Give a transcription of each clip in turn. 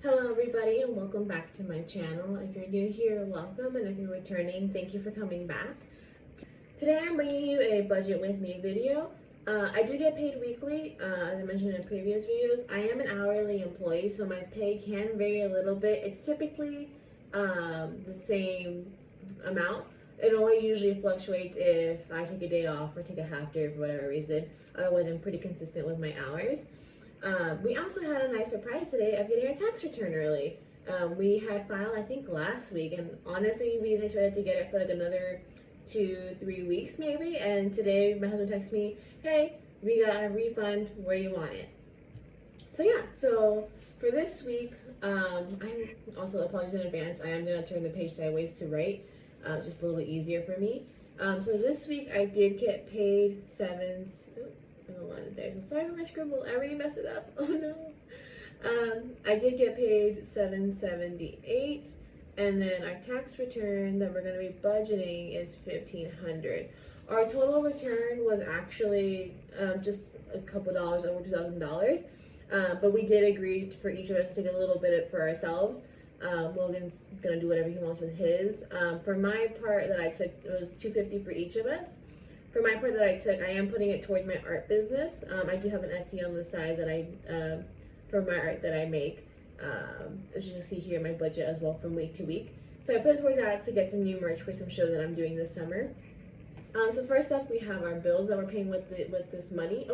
Hello everybody and welcome back to my channel. If you're new here, welcome, and if you're returning, thank you for coming back. Today I'm bringing you a budget with me video. I do get paid weekly, as I mentioned in previous videos. I am an hourly employee, so my pay can vary a little bit. It's typically the same amount. It only usually fluctuates if I take a day off or take a half day for whatever reason. Otherwise, I'm pretty consistent with my hours. We also had a nice surprise today of getting our tax return early. We had filed, I think, last week, and honestly, we didn't expect to get it for like another 2-3 weeks maybe. And today, my husband texted me, "Hey, we got a refund. Where do you want it?" So yeah, so for this week, I'm also apologies in advance. I am gonna turn the page sideways to right, just a little bit easier for me. So this week I did get paid I don't want it there. So sorry for my scribble. I already messed it up. Oh no. I did get paid $778, and then our tax return that we're gonna be budgeting is $1,500. Our total return was actually just a couple dollars over $2,000, but we did agree for each of us to take a little bit for ourselves. Logan's gonna do whatever he wants with his. For my part that I took, it was $250 for each of us. For my part that I took, I am putting it towards my art business. I do have an Etsy on the side that for my art that I make. As you can see here, my budget as well from week to week. So I put it towards that to get some new merch for some shows that I'm doing this summer. So first up, we have our bills that we're paying with this money.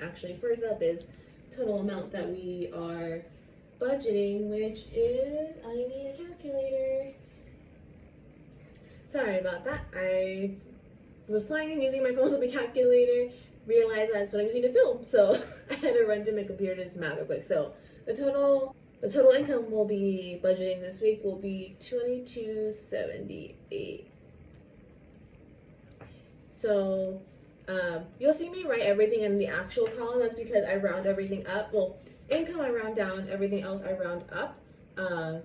Actually, first up is total amount that we are budgeting, which is, I need a calculator. Sorry about that. I was planning on using my phone as a calculator, realized that's what I'm using to film, so I had to run to my computer to do some math real quick. So the total income we'll be budgeting this week will be $2278. So you'll see me write everything in the actual column. That's because I round everything up. Well, income I round down, everything else I round up.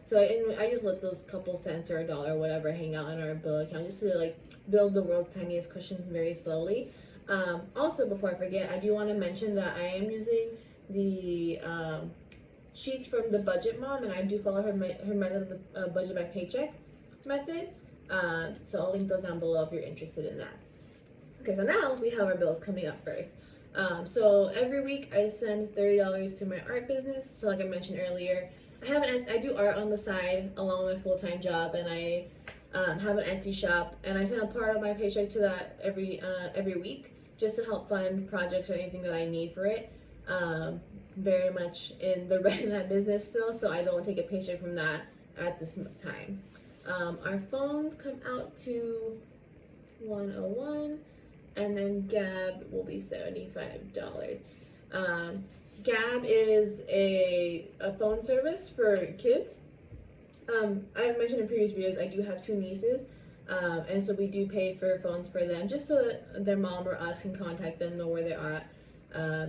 So I just let those couple cents or a dollar or whatever hang out in our bill account just to like build the world's tiniest cushions very slowly. Also, before I forget, I do want to mention that I am using the sheets from the Budget Mom, and I do follow her method of the budget by paycheck method. So I'll link those down below if you're interested in that. Okay, so now we have our bills coming up first. So every week I send $30 to my art business. So like I mentioned earlier, I do art on the side along with my full-time job, and I have an Etsy shop, and I send a part of my paycheck to that every week just to help fund projects or anything that I need for it. Very much in the red in that business still, so I don't take a paycheck from that at this time. Our phones come out to $101, and then Gab will be $75. Gab is a phone service for kids. I've mentioned in previous videos I do have 2 nieces, and so we do pay for phones for them just so that their mom or us can contact them, know where they're at,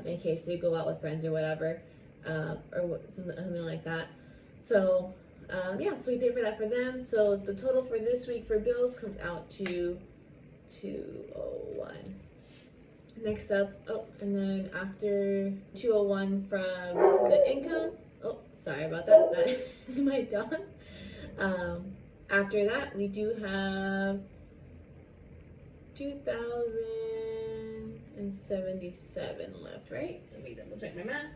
in case they go out with friends or whatever, or something like that. So yeah, so we pay for that for them. So the total for this week for bills comes out to $201. Next up, and then after $201 from the income, sorry about that, that is my dog. After that, we do have $2,077 left, right? Let me double check my math.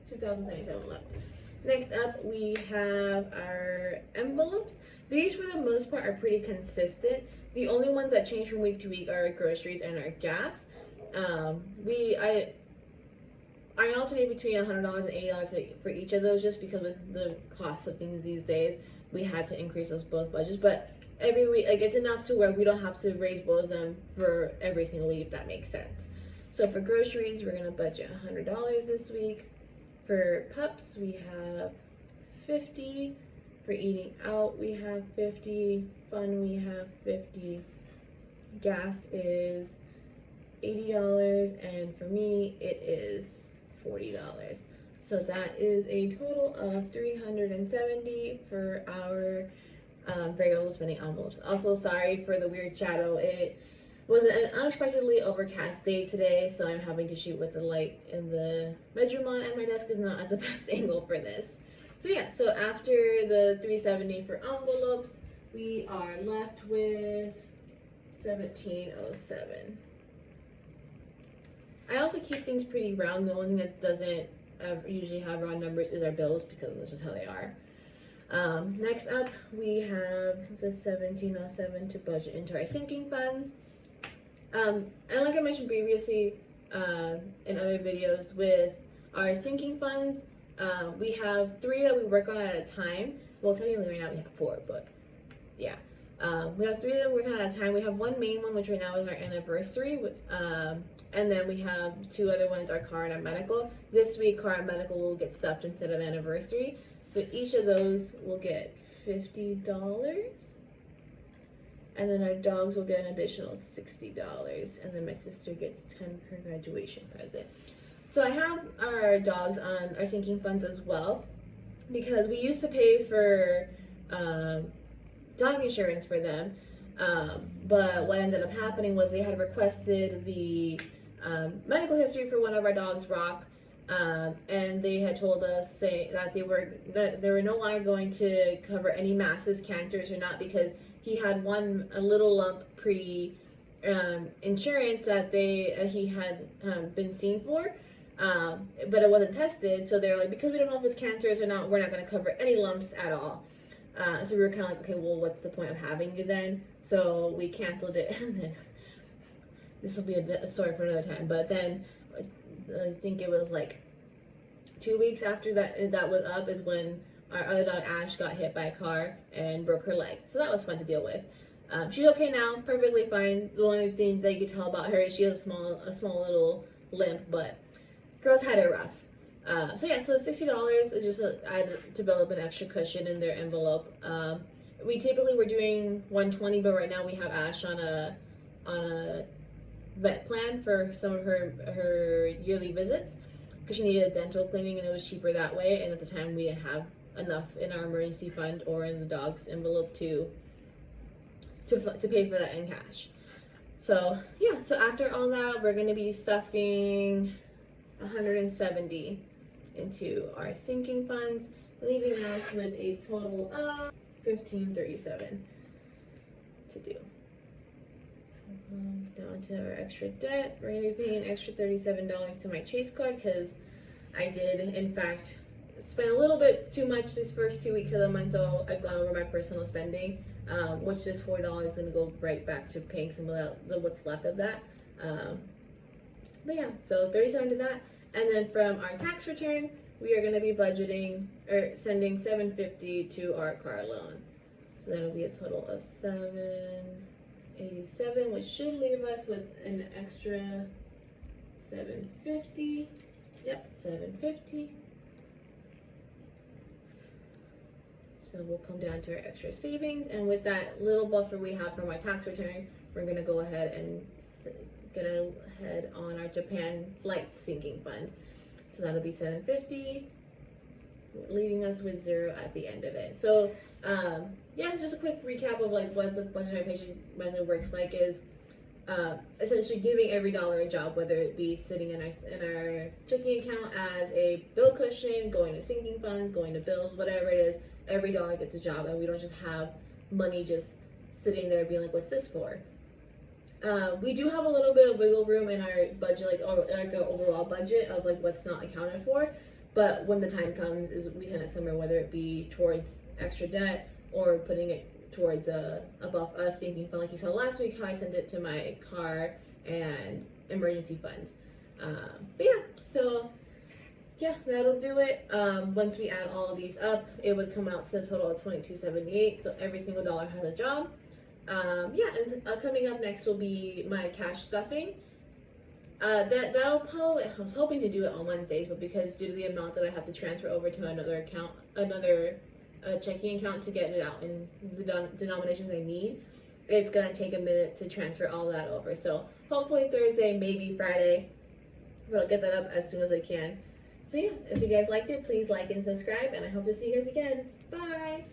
$2,077 left. Next up, we have our envelopes. These, for the most part, are pretty consistent. The only ones that change from week to week are our groceries and our gas. I alternate between $100 and $80 for each of those, just because with the cost of things these days, we had to increase those both budgets. But every week, like, it's enough to where we don't have to raise both of them for every single week, if that makes sense. So for groceries, we're gonna budget $100 this week. For pups, we have $50. For eating out, we have $50. Fun, we have $50. Gas is $80, and for me, it is $40. So that is a total of $370 for our variable spending envelopes. Also, sorry for the weird shadow. was an unexpectedly overcast day today, so I'm having to shoot with the light in the bedroom on, and my desk is not at the best angle for this. So yeah, so after the $370 for envelopes, we are left with $17.07. I also keep things pretty round. The only thing that doesn't usually have round numbers is our bills, because that's just how they are. Next up, we have the $17.07 to budget into our sinking funds. And like I mentioned previously in other videos, with our sinking funds, we have 3 that we work on at a time. Well, technically right now we have 4, but yeah. We have 3 that we're working on at a time. We have one main one, which right now is our anniversary. And then we have 2 other ones, our car and our medical. This week, car and medical will get stuffed instead of anniversary. So each of those will get $50. And then our dogs will get an additional $60. And then my sister gets her graduation present. So I have our dogs on our sinking funds as well, because we used to pay for dog insurance for them. But what ended up happening was they had requested the medical history for one of our dogs, Rock, and they had told us that they were no longer going to cover any masses, cancers, or not, because he had a little lump insurance that he had been seen for, but it wasn't tested. So they're like, because we don't know if it's cancers or not, we're not going to cover any lumps at all. So we were kind of like, okay, well, what's the point of having you then? So we canceled it, and then this will be a story for another time. But then I think it was like 2 weeks after that was up is when our other dog Ash got hit by a car and broke her leg. So that was fun to deal with. She's okay now, perfectly fine. The only thing that you can tell about her is she has a small little limp, but girls had it rough. So yeah, so $60 is just to build up an extra cushion in their envelope. We typically were doing $120, but right now we have Ash on a vet plan for some of her yearly visits, because she needed a dental cleaning and it was cheaper that way. And at the time we didn't have enough in our emergency fund or in the dog's envelope to pay for that in cash. So yeah, so after all that, we're gonna be stuffing $170 into our sinking funds, leaving us with a total of $15.37 to do. Down to our extra debt, we're going to be paying extra $37 to my Chase card, because I did in fact spend a little bit too much this first 2 weeks of the month, so I've gone over my personal spending, which this $4 is going to go right back to paying some of that, what's left of that. But yeah, so $37 to that. And then from our tax return, we are going to be budgeting or sending $750 to our car loan. So that'll be a total of $787, which should leave us with an extra $750. Yep, $750. So we'll come down to our extra savings, and with that little buffer we have from our tax return, we're going to go ahead and get ahead on our Japan flight sinking fund. So that'll be $750, leaving us with $0 at the end of it. So yeah, it's just a quick recap of like what the budget my Paycheck method works like is essentially giving every dollar a job, whether it be sitting in our checking account as a bill cushion, going to sinking funds, going to bills, whatever it is. Every dollar gets a job, and we don't just have money just sitting there being like, what's this for? We do have a little bit of wiggle room in our budget, like an overall budget of like what's not accounted for. But when the time comes, is we send it somewhere, whether it be towards extra debt or putting it towards a sinking fund, like you saw last week, how I sent it to my car and emergency funds. But yeah, so yeah, that'll do it. Once we add all of these up, it would come out to a total of $22.78. So every single dollar has a job. Yeah, and coming up next will be my cash stuffing. That'll probably, I was hoping to do it on Wednesdays, but because due to the amount that I have to transfer over to another checking account to get it out in the denominations I need, it's gonna take a minute to transfer all that over. So hopefully Thursday, maybe Friday, but I'll get that up as soon as I can. So yeah, if you guys liked it, please like and subscribe, and I hope to see you guys again. Bye!